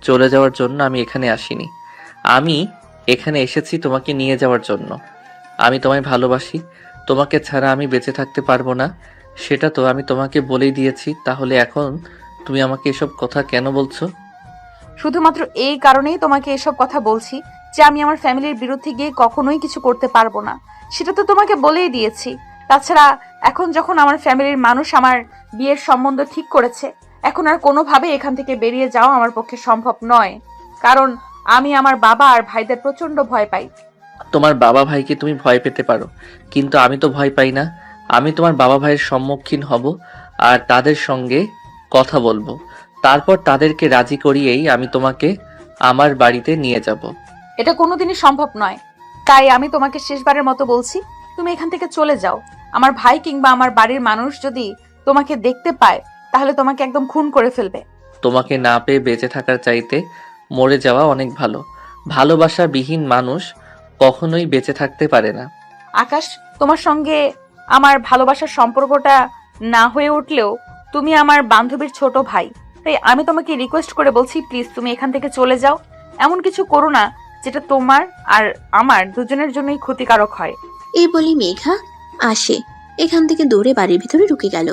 চলে যাওয়ার জন্য আমি এখানে আসিনি। আমি এখানে এসেছি তোমাকে নিয়ে যাওয়ার জন্য। আমি তোমায় ভালোবাসি, তোমাকে ছাড়া আমি বেঁচে থাকতে পারবো না, সেটা তো আমি তোমাকে বলেই দিয়েছি। তাহলে এখন তুমি আমাকে এসব কথা কেন বলছো? শুধুমাত্র এই কারণেই তোমাকে এসব কথা বলছি যে আমি আমার ফ্যামিলির বিরুদ্ধে গিয়ে কখনোই কিছু করতে পারবো না, সেটা তো তোমাকে বলেই দিয়েছি। তাছাড়া এখন যখন আমার ফ্যামিলির মানুষ আমার বিয়ের সম্বন্ধ ঠিক করেছে, এখন আর কোনোভাবে এখান থেকে বেরিয়ে যাওয়া আমার পক্ষে সম্ভব নয়, কারণ আমি আমার বাবা আর ভাইদের প্রচন্ড ভয় পাই। তোমার বাবা ভাইকে তুমি ভয় পেতে পারো, কিন্তু আমি তো ভয় পাই না। আমি তোমার বাবা ভাইয়ের সম্মুখীন হব, আর তাদের সঙ্গে কথা বলবো। তারপর তাদেরকে রাজি করিয়েই আমি তোমাকে আমার বাড়িতে নিয়ে যাব। এটা কোনোদিনই সম্ভব নয়, তাই আমি তোমাকে শেষবারের মতো বলছি, তুমি এখান থেকে চলে যাও। আমার ভাই কিংবা আমার বাড়ির মানুষ যদি তোমাকে দেখতে পায়, তাহলে তোমাকে একদম খুন করে ফেলবে। তোমাকে না পেয়ে বেঁচে থাকার চাইতে মরে যাওয়া অনেক ভালো। ভালোবাসা বিহীন মানুষ কখনোই বেঁচে থাকতে পারে না। আকাশ, তোমার সঙ্গে আমার ভালোবাসার সম্পর্কটা না হয়ে উঠলেও তুমি আমার বান্ধবীর ছোট ভাই, তাই আমি তোমাকে রিকোয়েস্ট করে বলছি, প্লিজ তুমি এখান থেকে চলে যাও। এমন কিছু করো না যেটা তোমার আর আমার দুজনের জন্যই ক্ষতিকারক হয়। এই বলে মেঘা আসে এখান থেকে দৌড়ে বাড়ির ভিতরে ঢুকে গেল,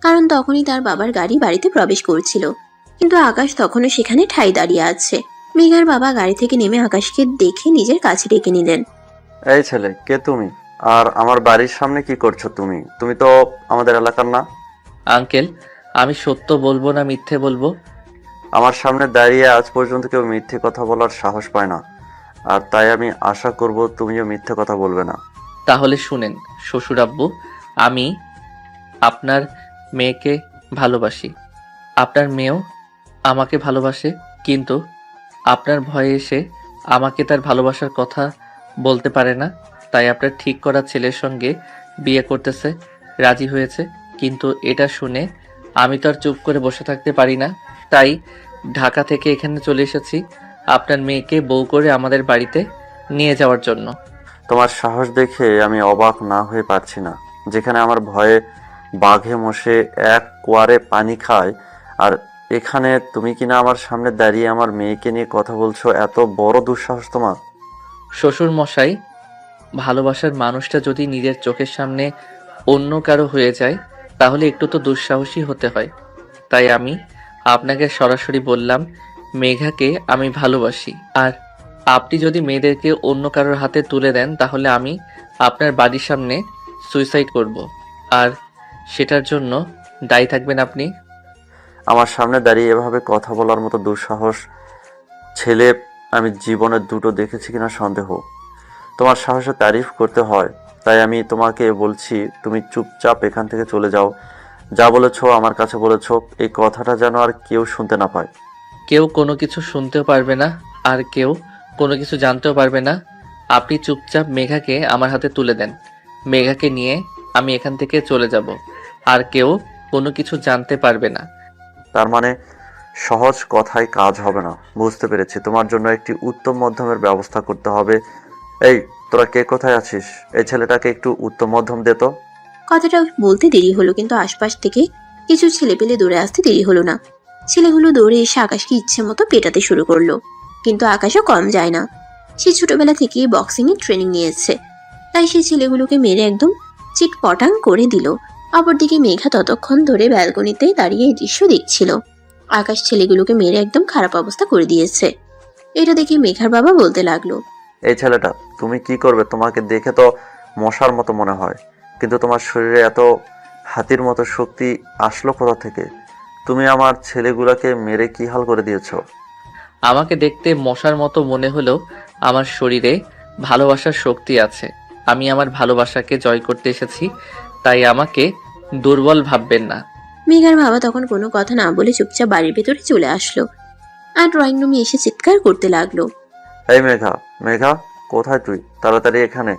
কারণ তখনই তার বাবার গাড়ি বাড়িতে প্রবেশ করছিল। কিন্তু আকাশ তখনও সেখানে ঠাই দাঁড়িয়ে আছে। মেঘার বাবা গাড়ি থেকে নেমে আকাশকে দেখে নিজের কাছে ডেকে নিলেন। এই ছেলে, কে তুমি? আর আমার বাড়ির সামনে কি করছো তুমি? তুমি তো আমাদের এলাকার না। আঙ্কেল, আমি সত্য বলবো না মিথ্যে বলবো? আমার সামনে দাঁড়িয়ে আজ পর্যন্ত কেউ মিথ্যে কথা বলার সাহস পায় না, আর তাই আমি আশা করব তুমিও মিথ্যে কথা বলবে না। তাহলে শুনেন শ্বশুর আব্বু, আমি আপনার মেয়েকে ভালোবাসি, আপনার মেয়েও আমাকে ভালোবাসে, কিন্তু আপনার ভয়ে এসে আমাকে তার ভালোবাসার কথা বলতে পারে না, তাই আপনার ঠিক করা ছেলের সঙ্গে বিয়ে করতেছে, রাজি হয়েছে। কিন্তু এটা শুনে আমি তো আর চুপ করে বসে থাকতে পারি না, তাই ঢাকা থেকে এখানে চলে এসেছি আপনার মেয়েকে বউ করে আমাদের বাড়িতে নিয়ে যাওয়ার জন্য। তোমার সাহস দেখে আমি অবাক না হয়ে পারছি না। যেখানে আমার ভয়ে বাঘে মশে এক কোয়ারে পানি খায়, আর এখানে তুমি কিনা আমার সামনে দাঁড়িয়ে আমার মেয়েকে নিয়ে কথা বলছো। এত বড় দুঃসাহস তোমার! শ্বশুর মশাই, ভালোবাসার মানুষটা যদি নিজের চোখের সামনে অন্য কারো হয়ে যায় তাহলে একটু তো দুঃসাহসী হতে হয়। তাই আমি আপনাকে সরাসরি বললাম মেঘাকে আমি ভালোবাসি, আর আপনি যদি মেয়েদেরকে অন্য কারোর হাতে তুলে দেন তাহলে আমি আপনার বাড়ির সামনে সুইসাইড করব, আর সেটার জন্য দায়ী থাকবেন আপনি। আমার সামনে দাঁড়িয়ে এভাবে কথা বলার মতো দুঃসাহস ছেলে আমি জীবনে দুটো দেখেছি কিনা সন্দেহ। তোমার সাহসের তারিফ করতে হয়, তাই আমি তোমাকে বলছি তুমি চুপচাপ এখান থেকে চলে যাও। যা বলেছো আমার কাছে বলেছো, এই কথাটা যেন আর কেউ শুনতে না পায়। কেউ কোনো কিছু শুনতেও পারবে না, আর কেউ কোনো কিছু জানতেও পারবে না। আপনি চুপচাপ মেঘাকে আমার হাতে তুলে দেন, মেঘাকে নিয়ে আমি এখান থেকে চলে যাব, আর কেউ কোনো কিছু জানতে পারবে না। তার মানে সহজ কথায় কাজ হবে না, বুঝতে পেরেছি। তোমার জন্য একটি উত্তম মধ্যমের ব্যবস্থা করতে হবে। এই তোরা কে কোথায় আছিস? এই ছেলেটাকে একটু উত্তম মধ্যম দে তো। কথাটা বলতে দেরি হলো, কিন্তু আশপাশ থেকে কিছু ছেলেপেলে দৌড়ে আসতে দেরি হলো না। ছেলেগুলো দৌড়ে এসে আকাশকে ইচ্ছে মতো পেটাতে শুরু করলো, কিন্তু আকাশও কম যায় না। সে ছোটবেলা থেকেই বক্সিং এর ট্রেনিং নিয়েছে, তাই সে ছেলেগুলোকে মেরে একদম চিটপটাং করে দিল। অপরদিকে মেঘা ততক্ষণ ধরে ব্যালকনিতে দাঁড়িয়ে এই দৃশ্য দেখছিল। আকাশ ছেলেগুলোকে মেরে একদম খারাপ অবস্থা করে দিয়েছে। এটা দেখে মেঘার বাবা বলতে লাগলো, এই ছেলেটা তুমি কি করবে? তোমাকে দেখে তো মশার মতো মনে হয়, কিন্তু তোমার শরীরে এত হাতির মতো শক্তি আসলো কোথা থেকে? তুমি আমার ছেলেগুলোকে মেরে কি হাল করে দিয়েছো? আমাকে দেখতে মশার মতো মনে হলেও আমার শরীরে ভালোবাসার শক্তি আছে। আমি আমার ভালোবাসাকে জয় করতে এসেছি, তাই আমাকে দুর্বল ভাববেন না। মেঘার বাবা তখন কোনো কথা না বলে চুপচাপ বাড়ির ভেতরে চলে আসলো, আর ড্রয়িং রুমে এসে চিৎকার করতে লাগলো। এই মেঘা, মেঘা কোথায় তুই? তাড়াতাড়ি এখানে,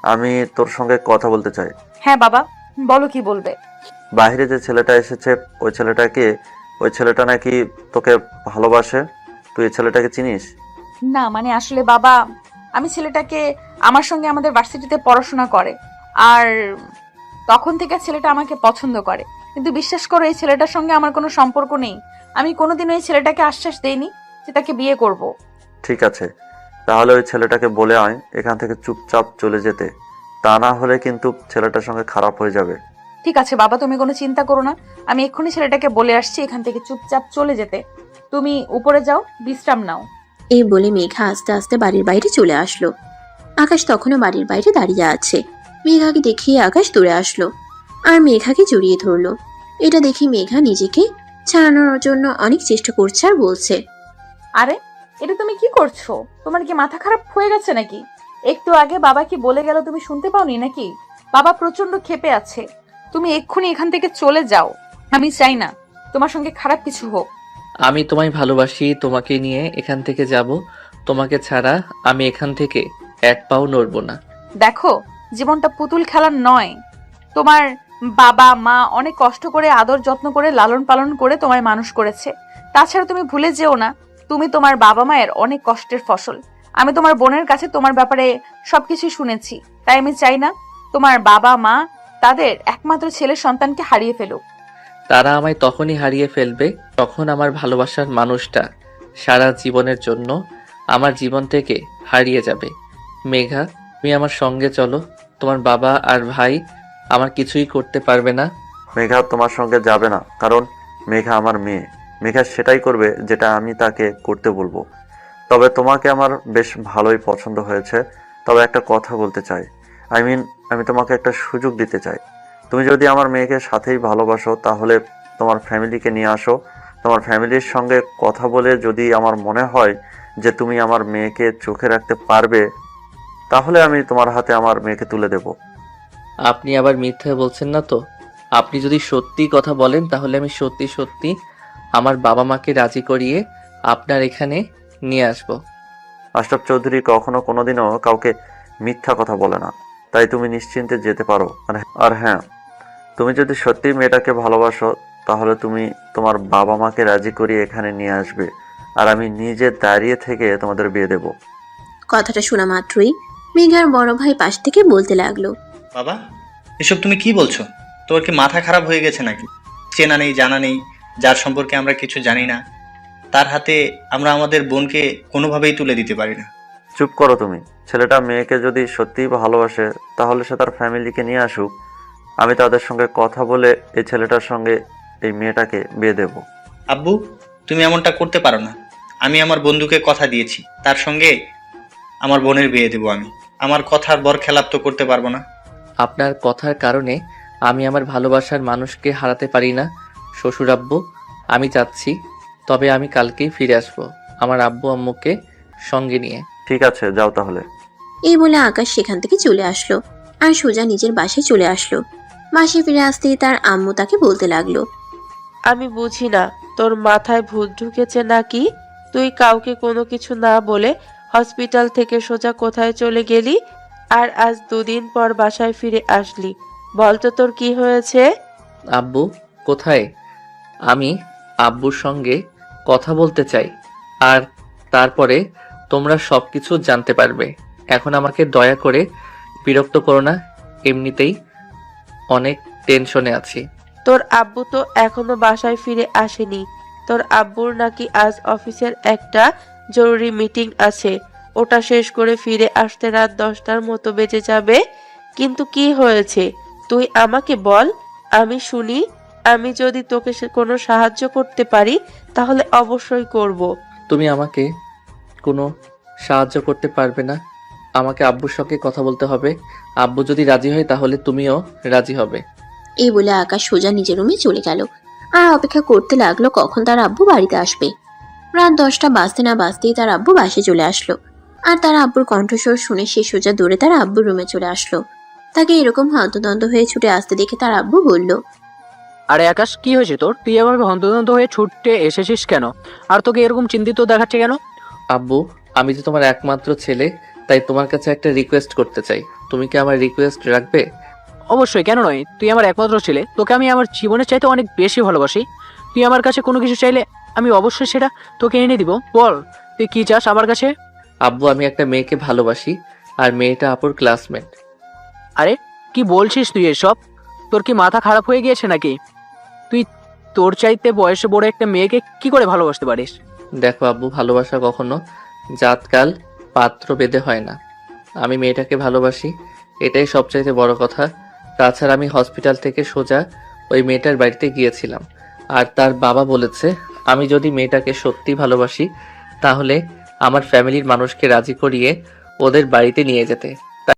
আমি তোর সঙ্গে কথা বলতে চাই। হ্যাঁ বাবা, বলো কি বলবে। বাইরে যে ছেলেটা এসেছে, ওই ছেলেটা নাকি তোকে ভালোবাসে। তুই এই ছেলেটাকে চিনিস? না মানে আসলে বাবা, আমি ছেলেটাকে, আমার সঙ্গে আমাদের ভার্সিটিতে পড়াশোনা করে, আর তখন থেকে ছেলেটা আমাকে পছন্দ করে। কিন্তু বিশ্বাস করো, এই ছেলেটার সঙ্গে আমার কোনো সম্পর্ক নেই। আমি কোনোদিনও এই ছেলেটাকে আশ্বাস দেইনি যে তাকে বিয়ে করব। ঠিক আছে, তাহলে ওই ছেলেটাকে বলে আয় এখান থেকে চুপচাপ চলে যেতে। তা না হলে কিন্তু ছেলেটার সঙ্গে খারাপ হয়ে যাবে। ঠিক আছে বাবা, তুমি কোনো চিন্তা করো না, আমি এক্ষুনি ছেলেটাকে বলে আসছি এখান থেকে চুপচাপ চলে যেতে। তুমি উপরে যাও, বিশ্রাম নাও। এই বলে মেঘা আস্তে আস্তে বাড়ির বাইরে চলে আসলো। আকাশ তখনও বাড়ির বাইরে দাঁড়িয়ে আছে। মেঘাকে দেখিয়ে আকাশ দৌড়ে আসলো আর মেঘাকে জড়িয়ে ধরলো। এটা দেখে মেঘা নিজেকে ছাড়ানোর জন্য অনেক চেষ্টা করছে আর বলছে, আরে এটা তুমি কি করছো? তোমার কি মাথা খারাপ হয়ে গেছে নাকি? একটু আগে বাবা কি বলে গেল তুমি শুনতে পাওনি নাকি? বাবা প্রচন্ড ক্ষেপে আছে। তুমি এক্ষুনি এখান থেকে চলে যাও। আমি চাই না তোমার সঙ্গে খারাপ কিছু হোক। আমি তোমায় ভালোবাসি, তোমাকে নিয়ে এখান থেকে যাব। তোমাকে ছাড়া আমি এখান থেকে এক পাও নড়ব না। দেখো, জীবনটা পুতুল খেলার নয়। তোমার বাবা মা অনেক কষ্ট করে আদর যত্ন করে লালন পালন করে তোমায় মানুষ করেছে। তাছাড়া তুমি ভুলে যেও না, তুমি তোমার বাবা মায়ের অনেক কষ্টের ফসল। আমি তোমার বোনের কাছে তোমার ব্যাপারে সবকিছু শুনেছি, তাই আমি চাই না তোমার বাবা মা তাদের একমাত্র ছেলে সন্তানকে হারিয়ে ফেলুক। তারা আমায় তখনই হারিয়ে ফেলবে যখন আমার ভালোবাসার মানুষটা সারা জীবনের জন্য আমার জীবন থেকে হারিয়ে যাবে। মেঘা, তুমি আমার সঙ্গে চলো। তোমার বাবা আর ভাই আমার কিছুই করতে পারবে না। মেঘা তোমার সঙ্গে যাবে না, কারণ মেঘা আমার মেয়ে। মেঘা সেটাই করবে যেটা আমি তাকে করতে বলবো। তবে তোমাকে আমার বেশ ভালোই পছন্দ হয়েছে। তবে একটা কথা বলতে চাই, আমি তোমাকে একটা সুযোগ দিতে চাই। তুমি যদি আমার মেয়েকে সাথেই ভালোবাসো তাহলে তোমার ফ্যামিলিকে নিয়ে আসো, তোমার ফ্যামিলির সঙ্গে কথা বলে যদি আমার মনে হয় যে তুমি আমার মেয়েকে চোখে রাখতে পারবে, তাহলে আমি তোমার হাতে আমার মেয়েকে তুলে দেব। আপনি আবার মিথ্যে বলছেন না তো? আপনি যদি সত্যি কথা বলেন তাহলে আমি সত্যি সত্যি আমার বাবা মাকে রাজি করিয়ে আপনার এখানে নিয়ে আসব। আশরাফ চৌধুরী কখনো কোনোদিনও কাউকে মিথ্যা কথা বলে না, তাই তুমি নিশ্চিন্তে যেতে পারো। আর হ্যাঁ, তুমি যদি সত্যি মেয়েটাকে ভালোবাসো তাহলে তুমি তোমার বাবা মাকে রাজি করিয়ে এখানে নিয়ে আসবে, আর আমি নিজে দাঁড়িয়ে থেকে তোমাদের বিয়ে দেব। কথাটা শোনা মাত্রই মেঘার বড় ভাই পাশ থেকে বলতে লাগলো, বাবা, এসব তুমি কি বলছো? তোর কি মাথা খারাপ হয়ে গেছে নাকি? চেনা নেই, জানা নেই, যার সম্পর্কে আমরা কিছু জানি না, তার হাতে আমরা আমাদের বোনকে কোনোভাবেই তুলে দিতে পারি না। চুপ করো তুমি। ছেলেটা মেয়েকে যদি সত্যিই ভালোবাসে তাহলে সে তার ফ্যামিলিকে নিয়ে আসুক, আমি তাদের সঙ্গে কথা বলে এই ছেলেটার সঙ্গে এই মেয়েটাকে বিয়ে দেব। আব্বু, তুমি এমনটা করতে পারো না। আমি আমার বন্ধুকে কথা দিয়েছি, তার সঙ্গে আমার বোনের বিয়ে দেবো আমি। আমার কথার বরখেলাপ তো করতে পারবো না। আপনার কথার কারণে আমি আমার ভালোবাসার মানুষকে হারাতে পারি না শ্বশুর আব্বু। আমি যাচ্ছি, তবে আমি কালকেই ফিরে আসব আমার আব্বু আম্মুকে সঙ্গে নিয়ে। ঠিক আছে, যাও তাহলে। এই বলে আকাশ সেখান থেকে চলে আসলো আর সোজা নিজের বাসায় চলে আসলো। বাসায় ফিরে আসতেই তার আম্মু তাকে বলতে লাগলো, আমি বুঝি না, তোর মাথায় ভূত ঢুকেছে নাকি? তুই কাউকে কোনো কিছু না বলে হসপিটাল থেকে সোজা কোথায় চলে গেলি, আর আজ 2 দিন পর বাসায় ফিরে আসলি? বলতো তোর কি হয়েছে? আব্বু কোথায়? আমি আব্বুর সঙ্গে কথা বলতে চাই, আর তারপরে তোমরা সব কিছু জানতে পারবে। এখন আমাকে দয়া করে বিরক্ত করো না, এমনিতেই অনেক টেনশনে আছি। তোর আব্বু তো এখনো বাসায় ফিরে আসেনি। তোর আব্বুর নাকি আজ অফিসের একটা জরুরি মিটিং আছে, ওটা শেষ করে ফিরে আসতে রাত 10টার মতো বেজে যাবে। কিন্তু কি হয়েছে তুই আমাকে বল, আমি শুনি। আমি যদি তোকে কোনো সাহায্য করতে পারি তাহলে অবশ্যই করব। তুমি আমাকে কোনো সাহায্য করতে পারবে না। আমাকে আব্বুর সঙ্গে কথা বলতে হবে। আব্বু যদি রাজি হয় তাহলে তুমিও রাজি হবে। এই বলে আকাশ সোজা নিজের রুমে চলে গেল আর অপেক্ষা করতে লাগলো কখন তার আব্বু বাড়িতে আসবে। রাত 10টা বাজতে না বাজতেই তার আব্বু বাসে চলে আসলো আর তার আব্বুর কণ্ঠস্বর শুনে সে সোজা দৌড়ে তার আব্বুর রুমে চলে আসলো। তাকে এরকম হন্তদন্ত হয়ে ছুটে আসতে দেখে তার আব্বু বলল, আরে আকাশ, কি হয়েছে তোর? তুই এভাবে হন্তদন্ত হয়ে ছুটে এসেছিস কেন? আর তোকে এরকম চিন্তিত দেখাচ্ছে কেন? আব্বু, আমি যে তোমার একমাত্র ছেলে, তাই তোমার কাছে একটা রিকোয়েস্ট করতে চাই। তুমি কি আমার রিকোয়েস্ট রাখবে? অবশ্যই, কেন নয়। তুই আমার একমাত্র ছেলে, তোকে আমি আমার জীবনের চাইতে অনেক বেশি ভালোবাসি। তুই আমার কাছে কোনো কিছু চাইলে আমি অবশ্যই সেটা তোকে এনে দিব। বল তুই কি চাস আমার কাছে? আব্বু, আমি একটা মেয়েকে ভালোবাসি, আর মেয়েটা আপুর ক্লাসমেট। আরে কি বলছিস তুই এসব? তোর কি মাথা খারাপ হয়ে গিয়েছে নাকি? তুই তোর চাইতে বয়সে বড় একটা মেয়েকে কি করে ভালোবাসতে পারিস? দেখো আব্বু, ভালোবাসা কখনো জাতকাল পাত্র বেঁধে হয় না। আমি মেয়েটাকে ভালোবাসি, এটাই সবচাইতে বড় কথা। তাছাড়া আমি হসপিটাল থেকে সোজা ওই মেয়েটার বাড়িতে গিয়েছিলাম, আর তার বাবা বলেছে আমি যদি মেয়েটাকে সত্যি ভালোবাসি তাহলে আমার ফ্যামিলির মানুষকে রাজি করিয়ে ওদের বাড়িতে নিয়ে যেতে।